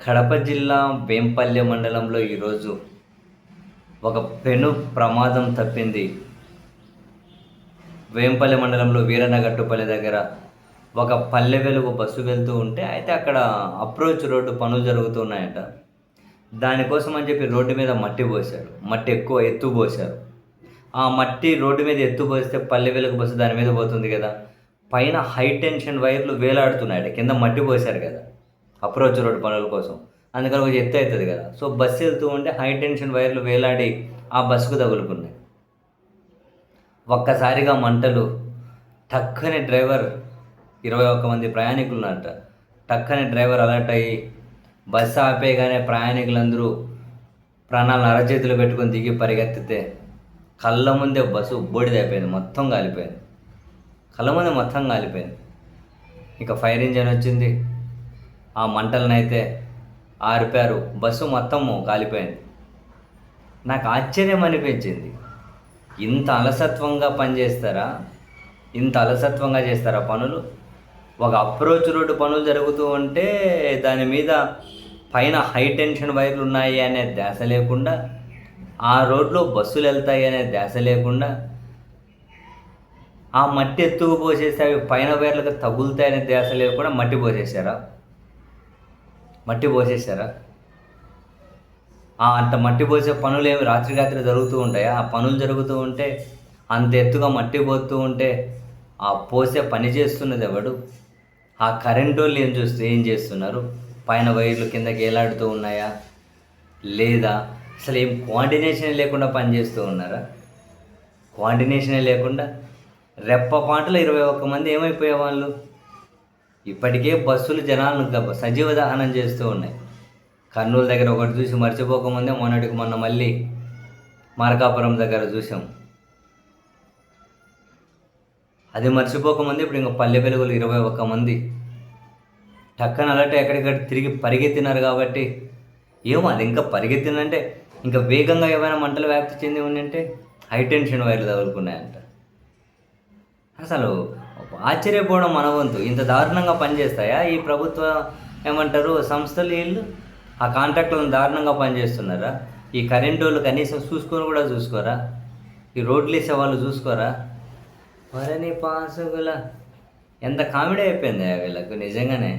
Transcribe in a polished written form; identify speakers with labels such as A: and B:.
A: కడప జిల్లా వేంపల్లె మండలంలో ఈరోజు ఒక పెను ప్రమాదం తప్పింది. వేంపల్లె మండలంలో వీరన్నగట్టుపల్లి దగ్గర ఒక పల్లె వెలుగు బస్సు వెళ్తూ ఉంటే అయితే అక్కడ అప్రోచ్ రోడ్డు పనులు జరుగుతున్నాయట. దానికోసం అని చెప్పి రోడ్డు మీద మట్టి పోశారు. మట్టి ఎక్కువ ఎత్తు పోశారు. ఆ మట్టి రోడ్డు మీద ఎత్తు పోస్తే పల్లె వెలుగు బస్సు దాని మీద పోతుంది కదా! పైన హై టెన్షన్ వైర్లు వేలాడుతున్నాయట. కింద మట్టి పోశారు కదా! అప్రోచ్ రోడ్ పనుల కోసం. అందుకని కొంచెం ఎత్తు అవుతుంది కదా! సో, బస్సు వెళ్తూ ఉంటే హై టెన్షన్ వైర్లు వేలాడి ఆ బస్సుకు తగులుకున్నాయి. ఒక్కసారిగా మంటలు. టక్కని డ్రైవర్ 21 మంది ప్రయాణికులున్నారట. టక్కని డ్రైవర్ అలర్ట్ అయ్యి బస్సు ఆపేయగానే ప్రయాణికులందరూ ప్రాణాలను అరచేతులు పెట్టుకొని దిగి పరిగెత్తితే కళ్ళ ముందే బస్సు బూడిదైపోయింది. మొత్తం కాలిపోయింది. కళ్ళ ముందే మొత్తం కాలిపోయింది. ఇక ఫైర్ ఇంజన్ వచ్చింది. ఆ మంటలనైతే ఆర్పారు. బస్సు మొత్తము కాలిపోయింది. నాకు ఆశ్చర్యం అనిపించింది. ఇంత అలసత్వంగా పనిచేస్తారా? ఇంత అలసత్వంగా చేస్తారా పనులు? ఒక అప్రోచ్ రోడ్డు పనులు జరుగుతూ ఉంటే దాని మీద పైన హై టెన్షన్ వైర్లు ఉన్నాయి అనే ధ్యాస లేకుండా, ఆ రోడ్లో బస్సులు వెళ్తాయి అనే ధ్యాస లేకుండా, ఆ మట్టి ఎత్తుకు పోసేసి అవి పైన వైర్లకు తగులుతాయనే ధ్యాస లేకుండా మట్టి పోసేసారా? మట్టి పోసేసారా? అంత మట్టి పోసే పనులు ఏమి రాత్రి జరుగుతూ ఉంటాయా? ఆ పనులు జరుగుతూ ఉంటే అంత ఎత్తుగా మట్టి పోతూ ఉంటే ఆ పోసే పని చేస్తున్నది ఎవడు? ఆ కరెంటు వాళ్ళు ఏం చేస్తున్నారు? పైన వైర్లు కిందకి ఏలాడుతూ ఉన్నాయా? లేదా అసలు ఏం కోఆర్డినేషన్ లేకుండా పనిచేస్తూ ఉన్నారా? కోఆర్డినేషనే లేకుండా రెప్పపాటులో 21 మంది ఏమైపోయేవాళ్ళు? ఇప్పటికే బస్సులు జనాలను సజీవ దహనం చేస్తూ ఉన్నాయి. కర్నూలు దగ్గర ఒకటి చూసి మర్చిపోకముందే మొన్న మళ్ళీ మార్కాపురం దగ్గర చూసాం. అది మర్చిపోకముందే ఇప్పుడు ఇంకా పల్లె వెలుగులు 21 మంది టక్కన అలర్ట్ ఎక్కడిక్కడ తిరిగి పరిగెత్తినారు కాబట్టి ఏమో అది ఇంకా పరిగెత్తినంటే ఇంకా వేగంగా ఏమైనా మంటలు వ్యాప్తి చెంది ఉండింటే హై టెన్షన్ వైర్లు తగులుకున్నాయంట. అసలు ఆశ్చర్యపోవడం మన వంతు. ఇంత దారుణంగా పనిచేస్తాయా ఈ ప్రభుత్వ ఏమంటారు సంస్థలు? వీళ్ళు ఆ కాంట్రాక్టులను దారుణంగా పనిచేస్తున్నారా? ఈ కరెంటు వాళ్ళు కనీసం చూసుకోరా? ఈ రోడ్లు వేసే వాళ్ళు చూసుకోరా? వరని పాసుగుల ఎంత కామెడీ అయిపోయింది వీళ్ళకు నిజంగానే.